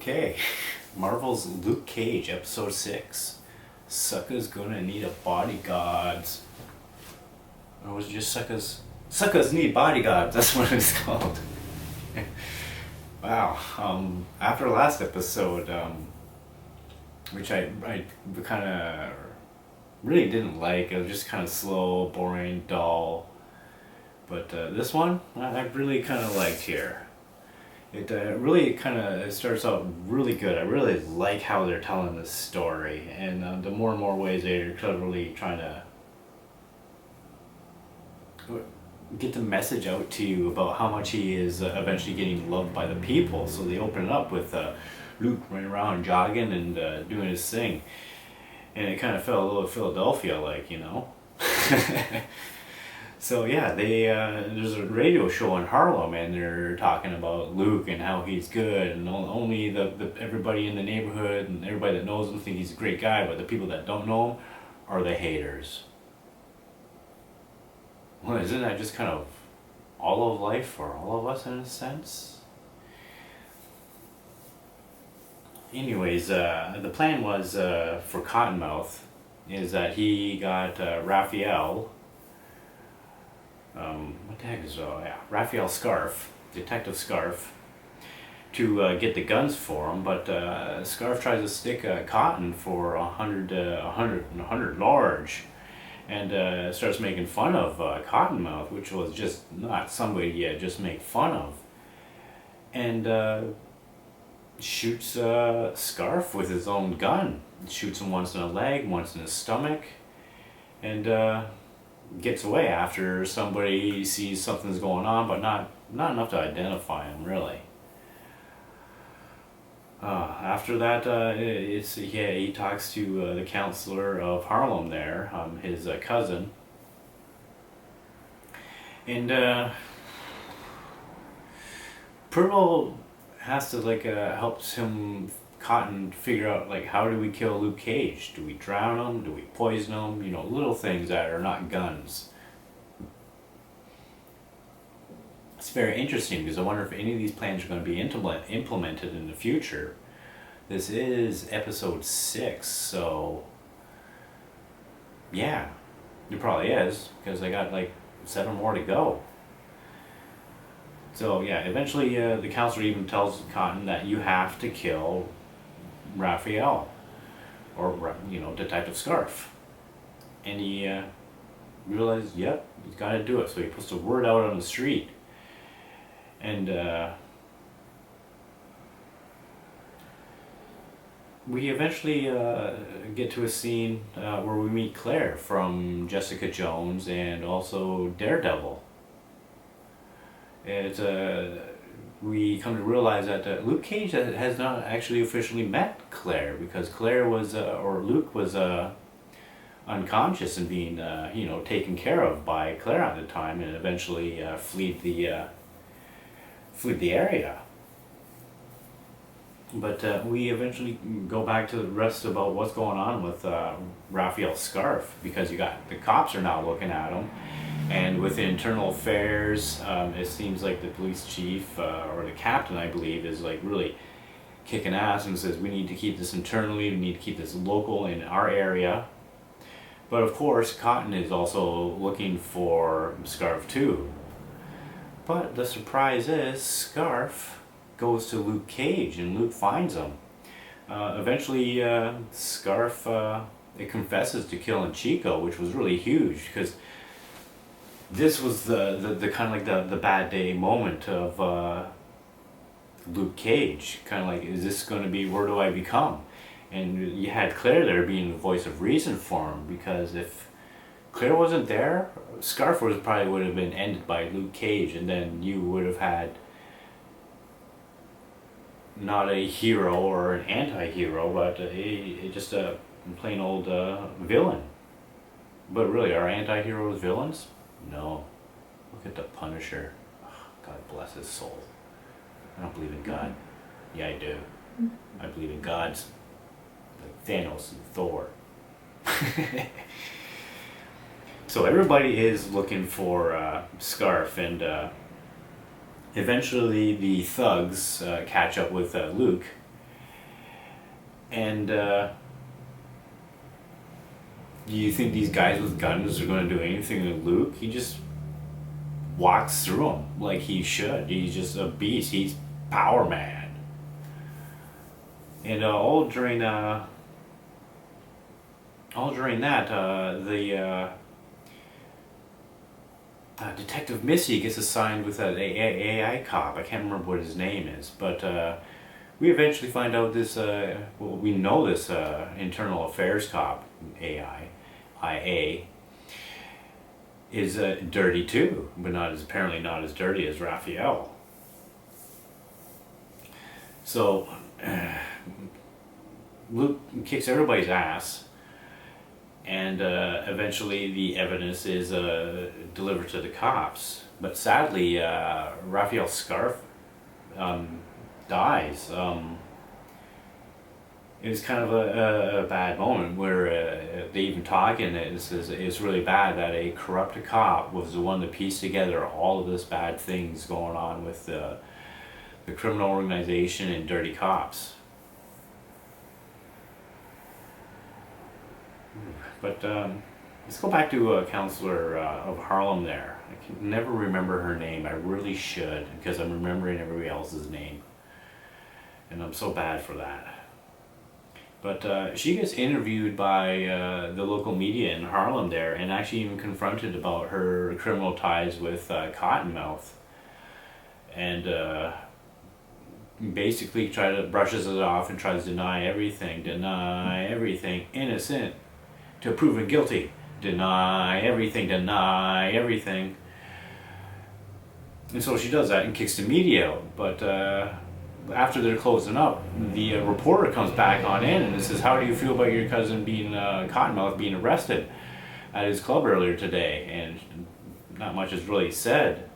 Okay, Marvel's Luke Cage, episode 6. Suckas gonna need a bodyguards. Or was it just Suckas? Suckas need bodyguards, that's what it's called. Wow, after last episode, which I kind of really didn't like, it was just kind of slow, boring, dull. But this one, I really kind of liked here. It really kind of starts out really good. I really like how they're telling this story, and the more and more ways they're cleverly trying to get the message out to you about how much he is eventually getting loved by the people. So they open it up with Luke running around jogging and doing his thing, and it kind of felt a little Philadelphia-like, you know. So yeah, there's a radio show in Harlem, and they're talking about Luke and how he's good, and only the everybody in the neighborhood and everybody that knows him think he's a great guy, but the people that don't know him are the haters. Well, isn't that just kind of all of life for all of us in a sense? Anyways, the plan was for Cottonmouth is that he got Raphael. What the heck is Raphael Scarf, Detective Scarf, to get the guns for him, but Scarf tries to stick Cotton for 100 large, and starts making fun of Cottonmouth, which was just not somebody you just make fun of, and shoots Scarf with his own gun. Shoots him once in the leg, once in his stomach, and gets away after somebody sees something's going on, but not enough to identify him really. After that, he talks to the counselor of Harlem there, his cousin, and Purple has to helps him Cotton figure out how do we kill Luke Cage? Do we drown him? Do we poison him? You know, little things that are not guns. It's very interesting because I wonder if any of these plans are going to be implemented in the future. This is episode 6, so yeah, it probably is, because I got 7 more to go. So yeah, eventually the counselor even tells Cotton that you have to kill Raphael, or Detective Scarf, and he realized, yep, he's got to do it. So he puts the word out on the street, and we eventually get to a scene where we meet Claire from Jessica Jones and also Daredevil. It's we come to realize that Luke Cage has not actually officially met Claire, because Claire was, or Luke was unconscious and being, taken care of by Claire at the time, and eventually fled the area. But we eventually go back to the rest about what's going on with Raphael Scarf, because the cops are now looking at him. And with internal affairs, it seems like the police chief, or the captain, I believe, is really kicking ass and says we need to keep this internally, we need to keep this local in our area. But of course, Cotton is also looking for Scarf too. But the surprise is, Scarf goes to Luke Cage, and Luke finds him. Eventually, Scarf it confesses to killing Chico, which was really huge, because this was the kind of the bad day moment of Luke Cage. Kind of is this going to be, where do I become? And you had Claire there being the voice of reason for him, because if Claire wasn't there, Scarf would have been ended by Luke Cage, and then you would have had not a hero or an anti-hero, but just a plain old villain. But really, are anti-heroes villains? No. Look at the Punisher. Oh, God bless his soul. I don't believe in God. Yeah, I do. I believe in gods like Thanos and Thor. So everybody is looking for Scarf, and eventually the thugs catch up with Luke, And do you think these guys with guns are going to do anything to Luke? He just walks through them like he should. He's just a beast. He's Power Man. And all during that, the Detective Missy gets assigned with an AI cop. I can't remember what his name is, but we eventually find out this. We know this internal affairs cop, IA, is dirty too, but apparently not as dirty as Raphael. So Luke kicks everybody's ass, and eventually the evidence is delivered to the cops. But sadly, Raphael's scarf dies. It was kind of a bad moment where they even talk in it. It's really bad that a corrupt cop was the one to piece together all of this bad things going on with the criminal organization and dirty cops. But let's go back to Counselor of Harlem there. I can never remember her name. I really should, because I'm remembering everybody else's name. And I'm so bad for that. But she gets interviewed by the local media in Harlem there, and actually even confronted about her criminal ties with Cottonmouth. And basically brushes it off and tries to deny everything, innocent to proven guilty, deny everything. And so she does that and kicks the media out. But after they're closing up, the reporter comes back on in and says, how do you feel about your cousin being Cottonmouth being arrested at his club earlier today? And not much is really said.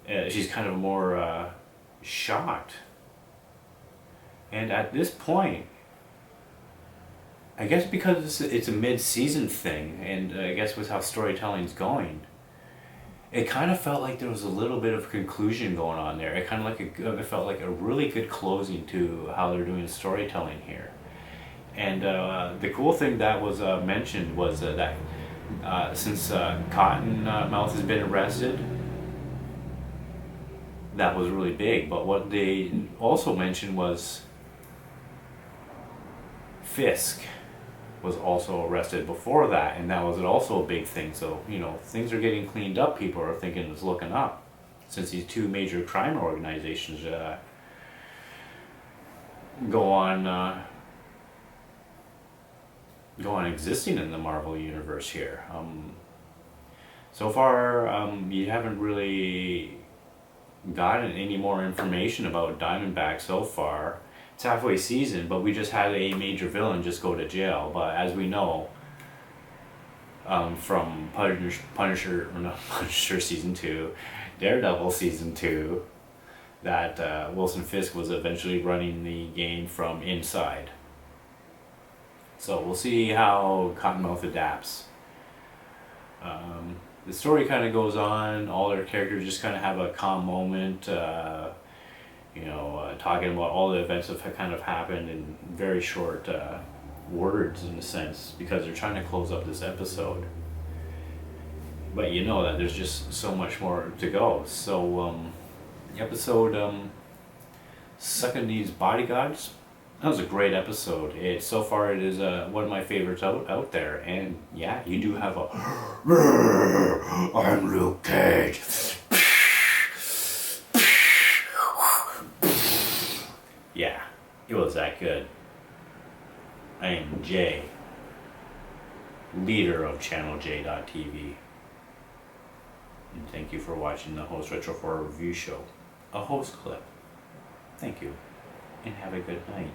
She's kind of more shocked. And at this point, I guess because it's a mid-season thing, and I guess with how storytelling's going, it kind of felt like there was a little bit of conclusion going on there. It it felt like a really good closing to how they're doing storytelling here. And the cool thing that was mentioned was that since Cottonmouth has been arrested, that was really big. But what they also mentioned was Fisk was also arrested before that, and that was also a big thing. So, things are getting cleaned up. People are thinking it's looking up, since these two major crime organizations go on existing in the Marvel universe here. So far, you haven't really gotten any more information about Diamondback so far. It's halfway season, but we just had a major villain just go to jail. But as we know, from Punisher season 2, Daredevil season 2, that Wilson Fisk was eventually running the game from inside. So we'll see how Cottonmouth adapts. The story kind of goes on. All their characters just kind of have a calm moment. Talking about all the events that kind of happened in very short words, in a sense, because they're trying to close up this episode. But you know that there's just so much more to go. So the episode Suckas Bodyguards, that was a great episode. So far it is one of my favorites out there. And yeah, you do have a I'm Luke Cage. Yeah, it was that good. I am Jay, leader of ChannelJ.tv. And thank you for watching the Host Retro Horror Review Show, a host clip. Thank you, and have a good night.